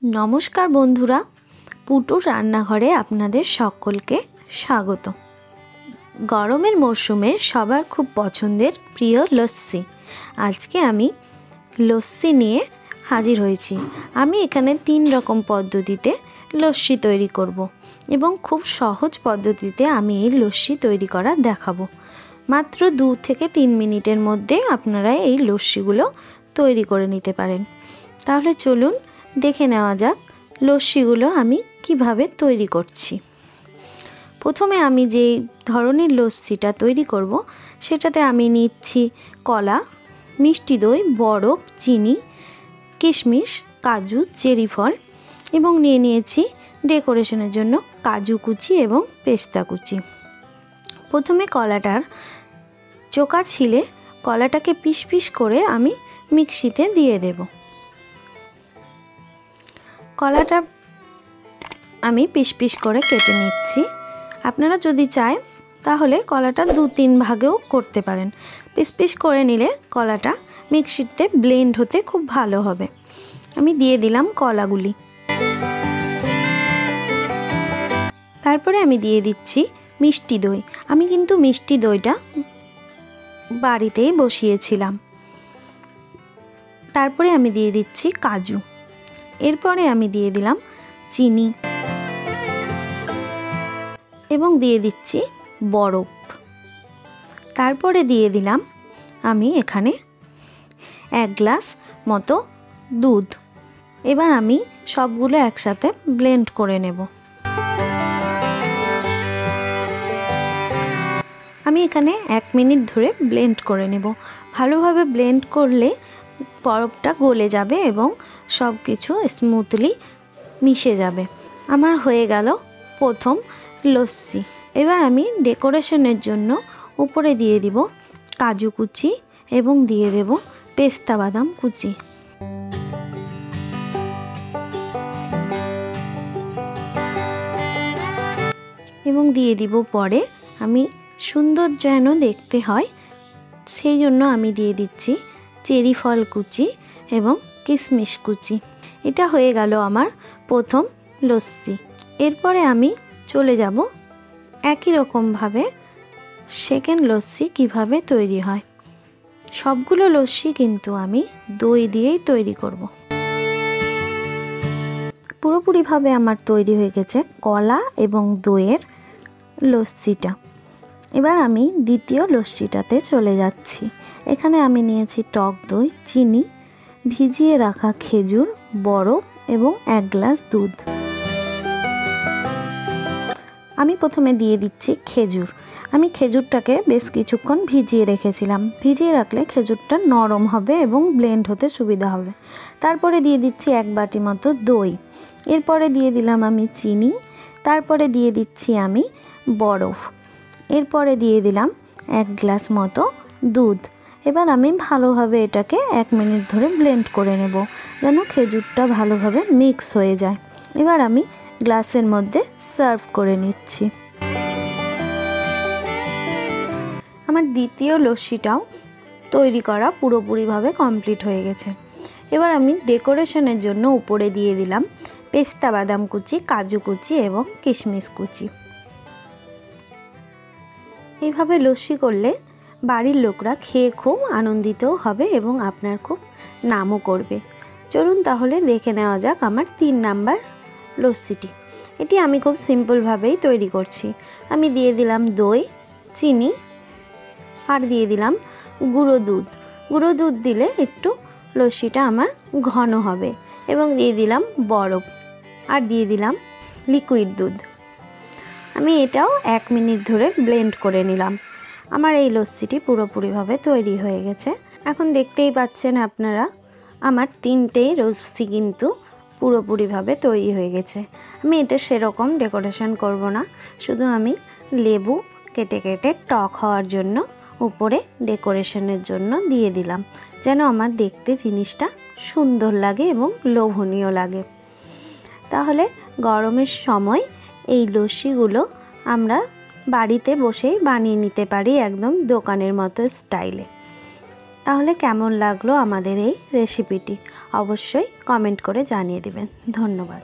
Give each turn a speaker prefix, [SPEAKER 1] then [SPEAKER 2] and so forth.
[SPEAKER 1] नमस्कार बंधुरा पुटुर रान्नाघरे आपनादेर सकलके स्वागत। गरमेर मौसुमे सबार खूब पछंदेर प्रिय लस्सी। आजके आमी लस्सी निये हाजिर हयेछि। आमी एखाने 3 रकम पद्धतिते लस्सी तैरी करब एबं खूब सहज पद्धतिते आमी एई लस्सी तैरी करा देखाबो। मात्र 2 থেকে 3 मिनिटेर मध्य आपनारा एई लस्सीगुलो तैरी करे निते पारेन। ताहले चलुन देखे नेওয়া যাক लस्सीगुलो आमी किभाबे तैरी करछि। प्रथमे आमी जे धरनेर लस्सीटा तैरी करब सेटाते आमी निচ্ছি कला, मिष्टि दई, बरफ, चीनी, किशमिश, काजू, चेरी फल एबं निये निয়েছি डेकोरेशनेर जोन्नो काजू कुचि एबं पेस्ता कुचि। प्रथमे कलाटार चोका छिले कलाटाके पिस पिस करे आमी मिक्सिते दिए देब। कलाटा आमी पिस पिस करे केटे निচ্ছি। आपनारा जोदि चाय ताहले कलाटा 2-3 भागेও करते पारेन। पिस पिस करे निले कलाटा मिक्सिते ब्लेंड होते खूब भालो होबे। आमी दिए दिलाम कलागुली। तारपरे आमी दिए दिচ্ছি मिष्टि दई। आमी किन्तु मिष्टि दईटा बाड़ीतेই बसिয়েছিলাম। तारपरे आमी दिए दिচ্ছি काजू। एरपरे आमी दिए दिलाम चीनी एबं दिए दिচ্ছি बरफ। तारपरे दिए दिलाम आमी एखाने 1 ग्लास मतो दूध। एबार आमी सबगुलो एकसाथे ब्लेंड करे नेब। आमी एखाने 1 मिनिट धरे ब्लेंड करे नेब। भालोभाबे ब्लेंड करले बरफटा गले जाबे एबं सबकिछु स्मूथली मिशे जाबे। आमार हये गेल प्रथम लस्सी। एबार आमी डेकोरेशनेर जोन्नो उपरे दिए दिब काजू कुचि एबं दिए देब पेस्ता बादाम कुचि। एबं दिए दिब परे आमी सुंदर जेन देखते हय सेई जोन्नो आमी दिए दिচ্ছি चेरी फल कुचि एबं किशमिश कुचि। এটা হয়ে গেল আমার প্রথম লস্যি। এরপরে আমি চলে যাব একই রকম ভাবে সেকেন্ড লস্যি কিভাবে তৈরি হয়। সবগুলো লস্যি কিন্তু আমি দই দিয়েই তৈরি করব। পুরোপুরি ভাবে আমার তৈরি হয়ে গেছে কলা এবং দইয়ের লস্যিটা। এবার আমি দ্বিতীয় লস্যিটাতে চলে যাচ্ছি। এখানে আমি নিয়েছি টক দই, চিনি, ভিজিয়ে রাখা খেজুর, বরফ এবং 1 গ্লাস দুধ। আমি প্রথমে দিয়ে দিচ্ছি খেজুর। আমি খেজুরটাকে বেশ কিছুক্ষণ ভিজিয়ে রেখেছিলাম। ভিজিয়ে রাখলে খেজুরটা নরম হবে এবং ব্লেন্ড হতে সুবিধা হবে। তারপরে দিয়ে দিচ্ছি 1 বাটি মতো দই। এরপরে দিয়ে দিলাম আমি চিনি। তারপরে দিয়ে দিচ্ছি আমি বরফ। এরপরে দিয়ে দিলাম 1 গ্লাস মতো দুধ। এবার আমি ভালোভাবে এটাকে 1 মিনিট ধরে ব্লেন্ড করে নেব যেন খেজুরটা ভালোভাবে মিক্স হয়ে যায়। এবার আমি গ্লাসের মধ্যে সার্ভ করে নিচ্ছি। আমার দ্বিতীয় লস্যিটাও তৈরি করা পুরোপুরিভাবে কমপ্লিট হয়ে গেছে। এবার আমি ডেকোরেশনের জন্য উপরে দিয়ে দিলাম পেস্তা বাদাম কুচি, কাজু কুচি এবং কিশমিশ কুচি। এইভাবে লস্যি করলে বাড়ির লোকরা খেয়ে খুব আনন্দিতও হবে এবং আপনার খুব নামও করবে। চলুন তাহলে দেখে নেওয়া যাক আমার 3 নাম্বার লস্যিটি। এটি আমি খুব সিম্পলভাবেই তৈরি করছি। আমি দিয়ে দিলাম দই, চিনি আর দিয়ে দিলাম গুঁড়ো দুধ। গুঁড়ো দুধ দিলে একটু লস্যিটা আমার ঘন হবে এবং দিয়ে দিলাম বরফ আর দিয়ে দিলাম লিকুইড দুধ। আমি এটাও 1 মিনিট ধরে ব্লেন্ড করে নিলাম। আমার এই লস্যিটি পুরোপুরিভাবে তৈরি হয়ে গেছে। এখন দেখতেই পাচ্ছেন আপনারা আমার 3টেই লস্যি কিন্তু পুরোপুরিভাবে তৈরি হয়ে গেছে। আমি এটা সেরকম ডেকোরেশন করব না, শুধু আমি লেবু কেটে কেটে টক হওয়ার জন্য উপরে ডেকোরেশনের জন্য দিয়ে দিলাম যেন আমার দেখতে জিনিসটা সুন্দর লাগে এবং লোভনীয় লাগে। তাহলে গরমের সময় এই লস্যিগুলো আমরা বাড়িতে বসেই বানিয়ে নিতে পারি একদম দোকানের মতো স্টাইলে। তাহলে কেমন লাগলো আমাদের এই রেসিপিটি অবশ্যই কমেন্ট করে জানিয়ে দিবেন। ধন্যবাদ।